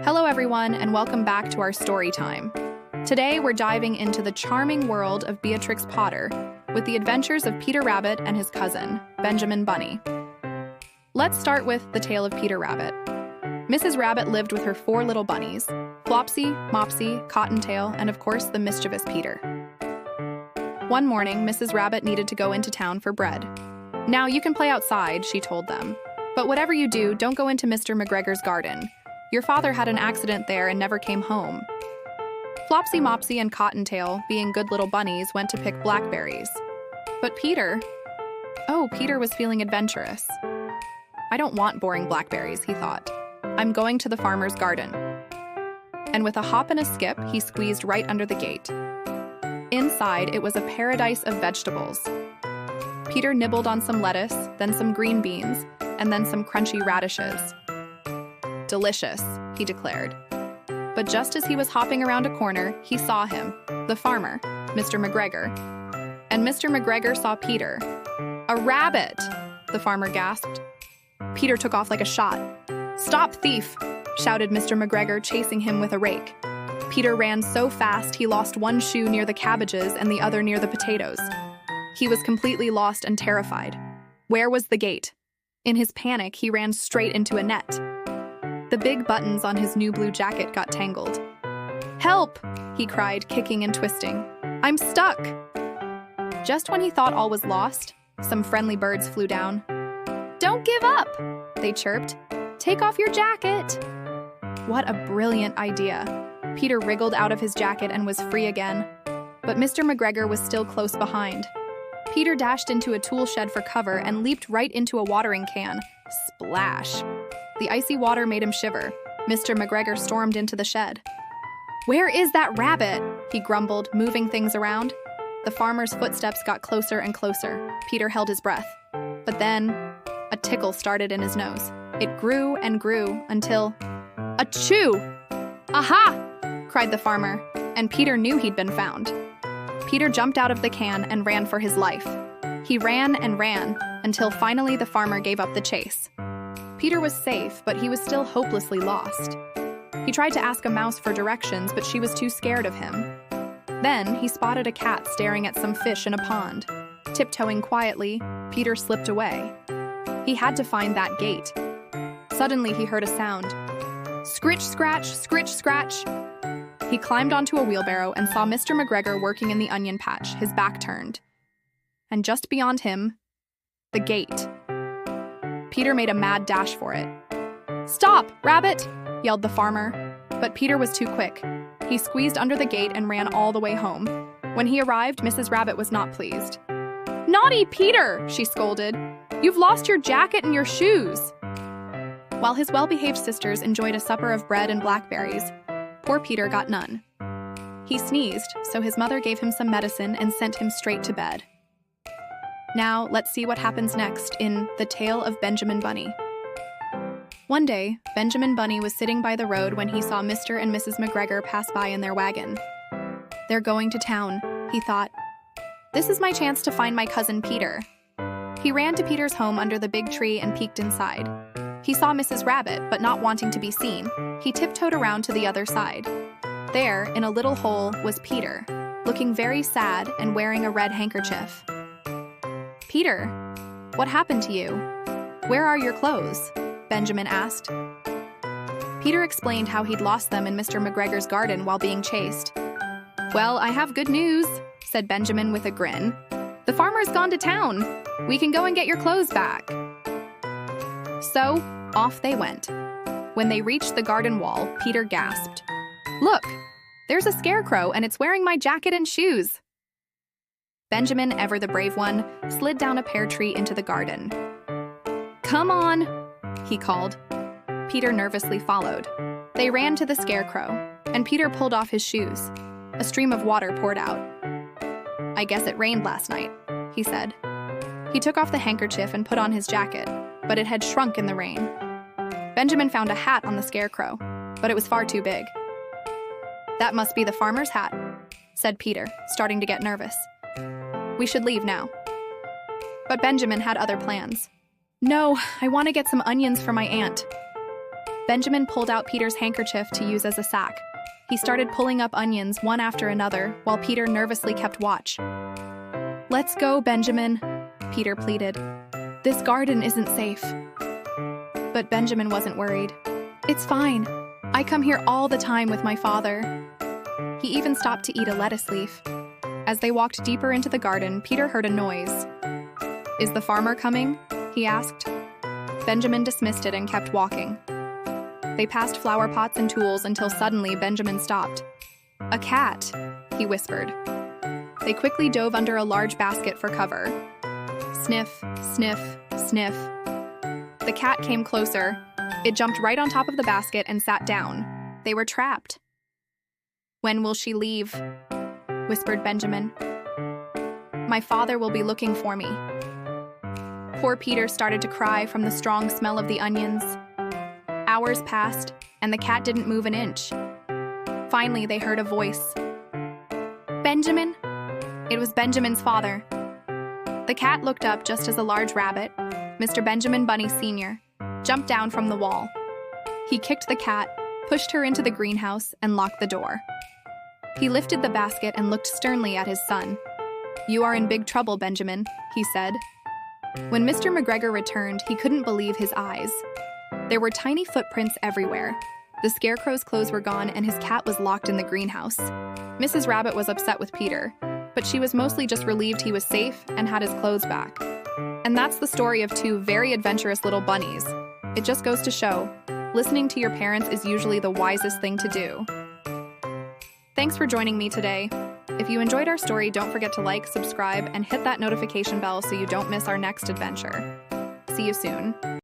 Hello everyone, and welcome back to our story time. Today we're diving into the charming world of Beatrix Potter with the adventures of Peter Rabbit and his cousin, Benjamin Bunny. Let's start with the tale of Peter Rabbit. Mrs. Rabbit lived with her 4 little bunnies, Flopsy, Mopsy, Cottontail, and of course the mischievous Peter. One morning, Mrs. Rabbit needed to go into town for bread. "Now you can play outside," she told them. "But whatever you do, don't go into Mr. McGregor's garden. Your father had an accident there and never came home." Flopsy, Mopsy, and Cottontail, being good little bunnies, went to pick blackberries. But Peter was feeling adventurous. "I don't want boring blackberries," he thought. "I'm going to the farmer's garden." And with a hop and a skip, he squeezed right under the gate. Inside, it was a paradise of vegetables. Peter nibbled on some lettuce, then some green beans, and then some crunchy radishes. "Delicious," he declared. But just as he was hopping around a corner, he saw him, the farmer, Mr. McGregor. And Mr. McGregor saw Peter. "A rabbit!" the farmer gasped. Peter took off like a shot. "Stop, thief!" shouted Mr. McGregor, chasing him with a rake. Peter ran so fast he lost one shoe near the cabbages and the other near the potatoes. He was completely lost and terrified. Where was the gate? In his panic, he ran straight into a net. The big buttons on his new blue jacket got tangled. "Help!" he cried, kicking and twisting. "I'm stuck!" Just when he thought all was lost, some friendly birds flew down. "Don't give up!" they chirped. "Take off your jacket!" What a brilliant idea! Peter wriggled out of his jacket and was free again. But Mr. McGregor was still close behind. Peter dashed into a tool shed for cover and leaped right into a watering can. Splash! The icy water made him shiver. Mr. McGregor stormed into the shed. "Where is that rabbit?" he grumbled, moving things around. The farmer's footsteps got closer and closer. Peter held his breath. But then, a tickle started in his nose. It grew and grew until... Achoo! "Aha!" cried the farmer, and Peter knew he'd been found. Peter jumped out of the can and ran for his life. He ran and ran until finally the farmer gave up the chase. Peter was safe, but he was still hopelessly lost. He tried to ask a mouse for directions, but she was too scared of him. Then he spotted a cat staring at some fish in a pond. Tiptoeing quietly, Peter slipped away. He had to find that gate. Suddenly he heard a sound. Scritch, scratch, scritch, scratch. He climbed onto a wheelbarrow and saw Mr. McGregor working in the onion patch, his back turned. And just beyond him, the gate. Peter made a mad dash for it. "Stop, rabbit!" yelled the farmer. But Peter was too quick. He squeezed under the gate and ran all the way home. When he arrived, Mrs. Rabbit was not pleased. "Naughty Peter!" she scolded. "You've lost your jacket and your shoes!" While his well-behaved sisters enjoyed a supper of bread and blackberries, poor Peter got none. He sneezed, so his mother gave him some medicine and sent him straight to bed. Now, let's see what happens next in The Tale of Benjamin Bunny. One day, Benjamin Bunny was sitting by the road when he saw Mr. and Mrs. McGregor pass by in their wagon. "They're going to town," he thought. "This is my chance to find my cousin Peter." He ran to Peter's home under the big tree and peeked inside. He saw Mrs. Rabbit, but not wanting to be seen, he tiptoed around to the other side. There, in a little hole, was Peter, looking very sad and wearing a red handkerchief. "Peter, what happened to you? Where are your clothes?" Benjamin asked. Peter explained how he'd lost them in Mr. McGregor's garden while being chased. "Well, I have good news," said Benjamin with a grin. "The farmer's gone to town. We can go and get your clothes back." So, off they went. When they reached the garden wall, Peter gasped. "Look, there's a scarecrow and it's wearing my jacket and shoes." Benjamin, ever the brave one, slid down a pear tree into the garden. "Come on," he called. Peter nervously followed. They ran to the scarecrow, and Peter pulled off his shoes. A stream of water poured out. "I guess it rained last night," he said. He took off the handkerchief and put on his jacket, but it had shrunk in the rain. Benjamin found a hat on the scarecrow, but it was far too big. "That must be the farmer's hat," said Peter, starting to get nervous. "We should leave now." But Benjamin had other plans. "No, I want to get some onions for my aunt." Benjamin pulled out Peter's handkerchief to use as a sack. He started pulling up onions one after another while Peter nervously kept watch. "Let's go, Benjamin," Peter pleaded. "This garden isn't safe." But Benjamin wasn't worried. "It's fine. I come here all the time with my father." He even stopped to eat a lettuce leaf. As they walked deeper into the garden, Peter heard a noise. "Is the farmer coming?" he asked. Benjamin dismissed it and kept walking. They passed flower pots and tools until suddenly Benjamin stopped. "A cat," he whispered. They quickly dove under a large basket for cover. Sniff, sniff, sniff. The cat came closer. It jumped right on top of the basket and sat down. They were trapped. "When will she leave?" whispered Benjamin. "My father will be looking for me." Poor Peter started to cry from the strong smell of the onions. Hours passed, and the cat didn't move an inch. Finally, they heard a voice. "Benjamin?" It was Benjamin's father. The cat looked up just as a large rabbit, Mr. Benjamin Bunny Sr., jumped down from the wall. He kicked the cat, pushed her into the greenhouse, and locked the door. He lifted the basket and looked sternly at his son. "You are in big trouble, Benjamin," he said. When Mr. McGregor returned, he couldn't believe his eyes. There were tiny footprints everywhere. The scarecrow's clothes were gone and his cat was locked in the greenhouse. Mrs. Rabbit was upset with Peter, but she was mostly just relieved he was safe and had his clothes back. And that's the story of two very adventurous little bunnies. It just goes to show, listening to your parents is usually the wisest thing to do. Thanks for joining me today. If you enjoyed our story, don't forget to like, subscribe, and hit that notification bell so you don't miss our next adventure. See you soon.